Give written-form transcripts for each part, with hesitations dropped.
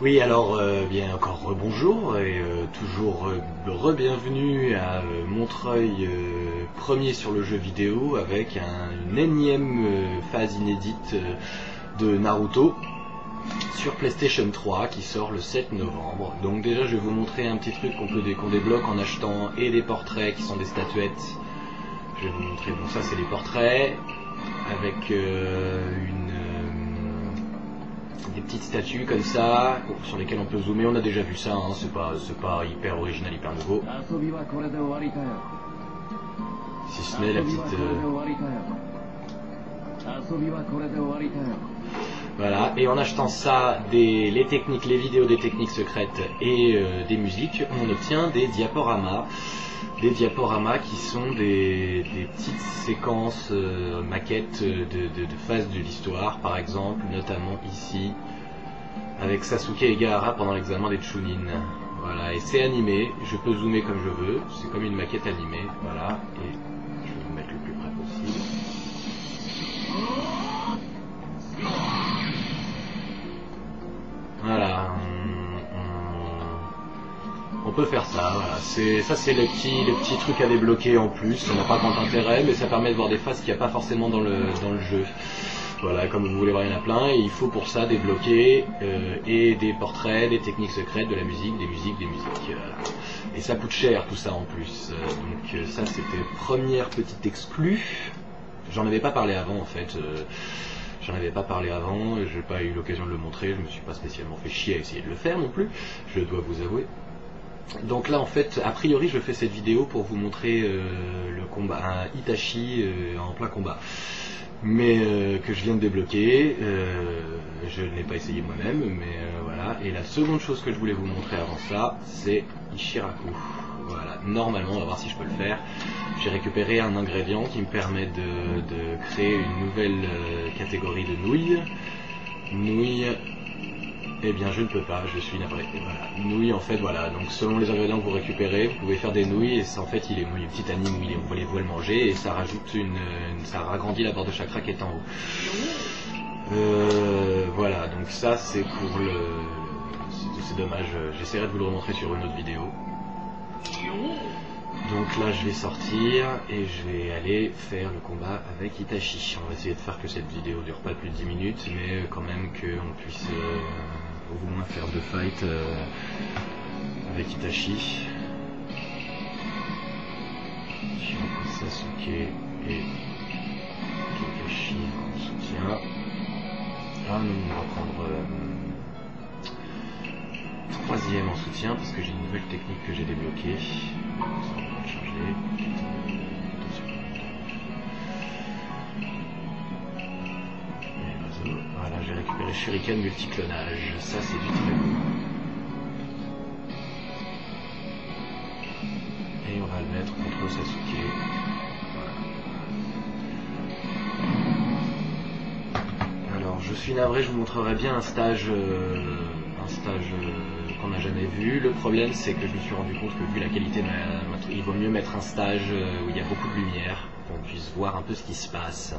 Oui, alors bien encore rebonjour et toujours re-bienvenue à Montreuil, premier sur le jeu vidéo avec une énième phase inédite de Naruto sur PlayStation 3 qui sort le 7 novembre. Donc déjà je vais vous montrer un petit truc qu'on débloque en achetant et des portraits qui sont des statuettes. Je vais vous montrer, bon ça c'est les portraits avec des petites statues comme ça, sur lesquelles on peut zoomer. On a déjà vu ça, hein, c'est pas hyper original, hyper nouveau. Si ce n'est la petite... Voilà, et en achetant ça, les vidéos des techniques secrètes et des musiques, on obtient des diaporamas. Des diaporamas qui sont des petites séquences maquettes de phases de l'histoire, par exemple, notamment ici, avec Sasuke et Gaara pendant l'examen des Chunin. Voilà, et c'est animé, je peux zoomer comme je veux, c'est comme une maquette animée, voilà, et je vais vous mettre le plus près possible. Voilà, on peut faire ça, voilà. Ça c'est le petit truc à débloquer en plus, ça n'a pas grand intérêt, mais ça permet de voir des phases qu'il n'y a pas forcément dans le jeu. Voilà, comme vous voulez voir, il y en a plein, et il faut pour ça débloquer et des portraits, des techniques secrètes, de la musique, des musiques. Voilà. Et ça coûte cher tout ça en plus. Donc ça c'était première petite exclue. J'en avais pas parlé avant en fait. J'en avais pas parlé avant, j'ai pas eu l'occasion de le montrer, je me suis pas spécialement fait chier à essayer de le faire non plus, je dois vous avouer. Donc là en fait, a priori je fais cette vidéo pour vous montrer le combat, un Itachi en plein combat. Mais que je viens de débloquer, je ne l'ai pas essayé moi-même, mais voilà. Et la seconde chose que je voulais vous montrer avant ça, c'est Ishiraku. Voilà, normalement, on va voir si je peux le faire. J'ai récupéré un ingrédient qui me permet de créer une nouvelle catégorie de nouilles. Nouilles, eh bien je ne peux pas, je suis navré. Voilà. Nouilles en fait, voilà, donc selon les ingrédients que vous récupérez, vous pouvez faire des nouilles, et en fait il est une petite anime où vous voulez le manger, et ça rajoute ça ragrandit la barre de chakra qui est en haut. Voilà, donc ça c'est pour c'est dommage, j'essaierai de vous le remontrer sur une autre vidéo. Donc là je vais sortir et je vais aller faire le combat avec Itachi. On va essayer de faire que cette vidéo dure pas plus de 10 minutes, mais quand même qu'on puisse au moins faire 2 fights avec Itachi. Sasuke et Kakashi en soutien. Ah non, on va prendre troisième en soutien parce que j'ai une nouvelle technique que j'ai débloquée. Ça, on va le changer. Voilà, j'ai récupéré Shuriken multiclonage. Ça, c'est du très beau. Et on va le mettre contre Sasuke. Voilà. Alors, je suis navré, je vous montrerai bien un stage qu'on n'a jamais vu. Le problème c'est que je me suis rendu compte que vu la qualité de il vaut mieux mettre un stage où il y a beaucoup de lumière, pour qu'on puisse voir un peu ce qui se passe.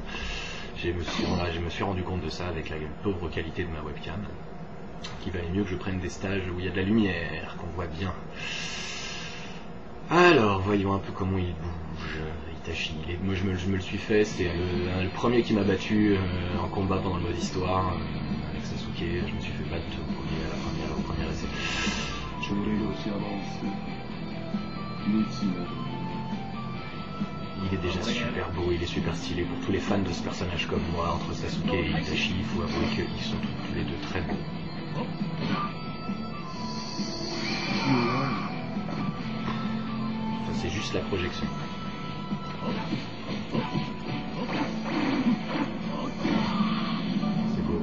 Je me suis rendu compte de ça avec la pauvre qualité de ma webcam, qu'il valait mieux que je prenne des stages où il y a de la lumière, qu'on voit bien. Alors, voyons un peu comment il bouge, Itachi. Moi je me le suis fait, c'est le premier qui m'a battu en combat pendant le mode histoire, avec Sasuke. Je me suis fait battre au premier essai. Il est déjà super beau, il est super stylé. Pour tous les fans de ce personnage comme moi, entre Sasuke et Itachi, il faut avouer qu'ils sont tous les deux très beaux. Ça c'est juste la projection. C'est beau.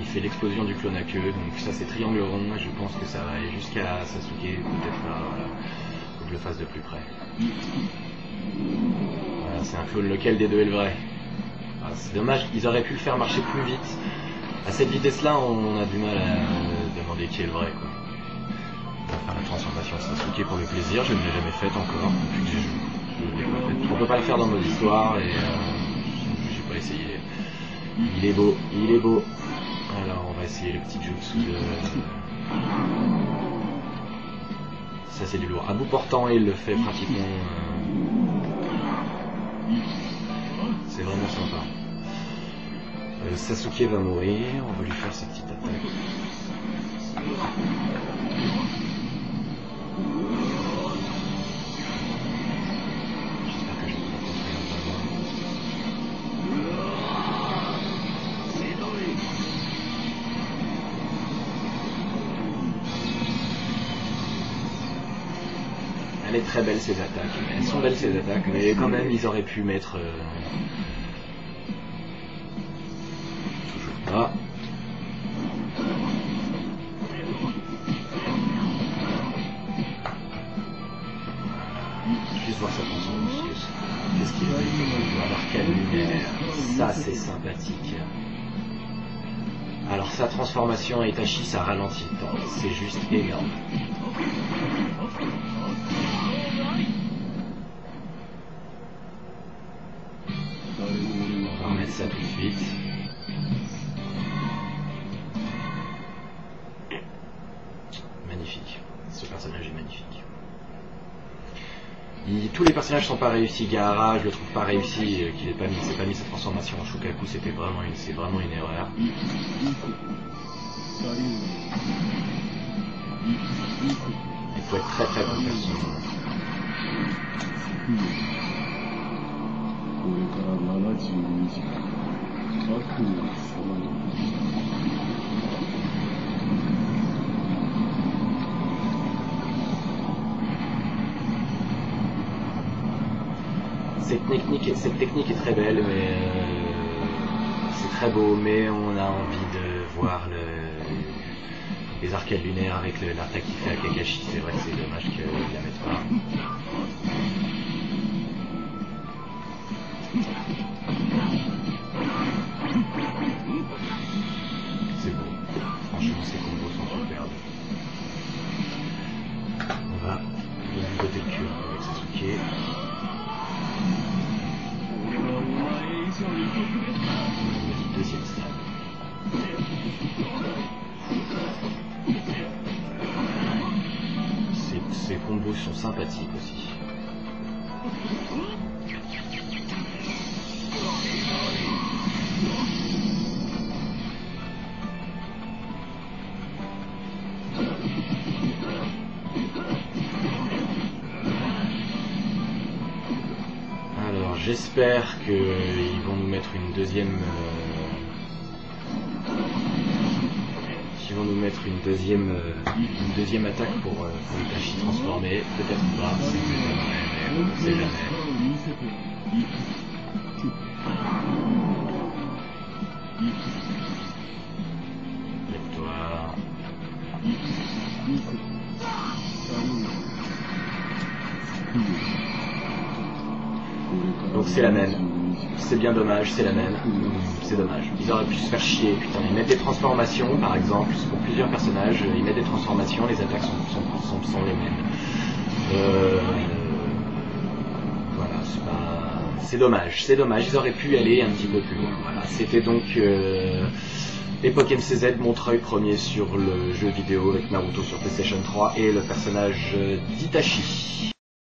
Il fait l'explosion du clone à queue, donc ça c'est triangle rond, et je pense que ça va aller jusqu'à Sasuke, peut-être là, voilà. Faut que je le fasse de plus près. Voilà, c'est un clone, lequel des deux est le vrai? Ah, c'est dommage, ils auraient pu le faire marcher plus vite. À cette vitesse-là, on a du mal à demander qui est le vrai, quoi. On va faire la transformation de Sasuke pour le plaisir, je ne l'ai jamais faite encore depuis que j'ai joué. On peut pas le faire dans mode histoire et j'ai pas essayé. Il est beau, il est beau. Alors on va essayer le petit jutsu de... Ça c'est du lourd. À bout portant il le fait pratiquement... C'est vraiment sympa. Sasuke va mourir, on va lui faire sa petite attaque. J'espère que je vais pouvoir construire un peu. Elle est très belle ces attaques. Elles sont belles ces attaques, mais quand même ils auraient pu mettre... Ah. Juste voir sa transformation. Qu'est-ce qu'il fait? Alors quelle lumière. Ça c'est sympathique. Alors sa transformation à Itachi, ça ralentit le temps. C'est juste énorme. On va remettre ça tout de suite. Magnifique. Ce personnage est magnifique. Tous les personnages sont pas réussis. Gaara, je le trouve pas réussi, qu'il s'est pas mis sa transformation en Shukaku, c'est vraiment une erreur. Il faut être très très bon personnage. Cette technique est très belle, mais c'est très beau, mais on a envie de voir les arcades lunaires avec l'attaque qu'il fait à Kakashi. C'est vrai que c'est dommage qu'ils la mettent pas. C'est beau. Franchement, ces combos sont superbes. On va lui botter le cul avec Sasuke. Deuxième stade. Ces combos sont sympathiques aussi. Alors j'espère qu'ils vont nous mettre une deuxième... une deuxième attaque pour Itachi transformé, peut-être pas, c'est jamais. Lève-toi. Donc c'est la même. C'est bien dommage, c'est la même. C'est dommage. Ils auraient pu se faire chier. Putain, ils mettent des transformations, par exemple, pour plusieurs personnages, ils mettent des transformations, les attaques sont les mêmes. Voilà, c'est dommage, ils auraient pu aller un petit peu plus loin. Voilà, c'était donc Époque MCZ, Montreuil premier sur le jeu vidéo avec Naruto sur PlayStation 3 et le personnage d'Itachi.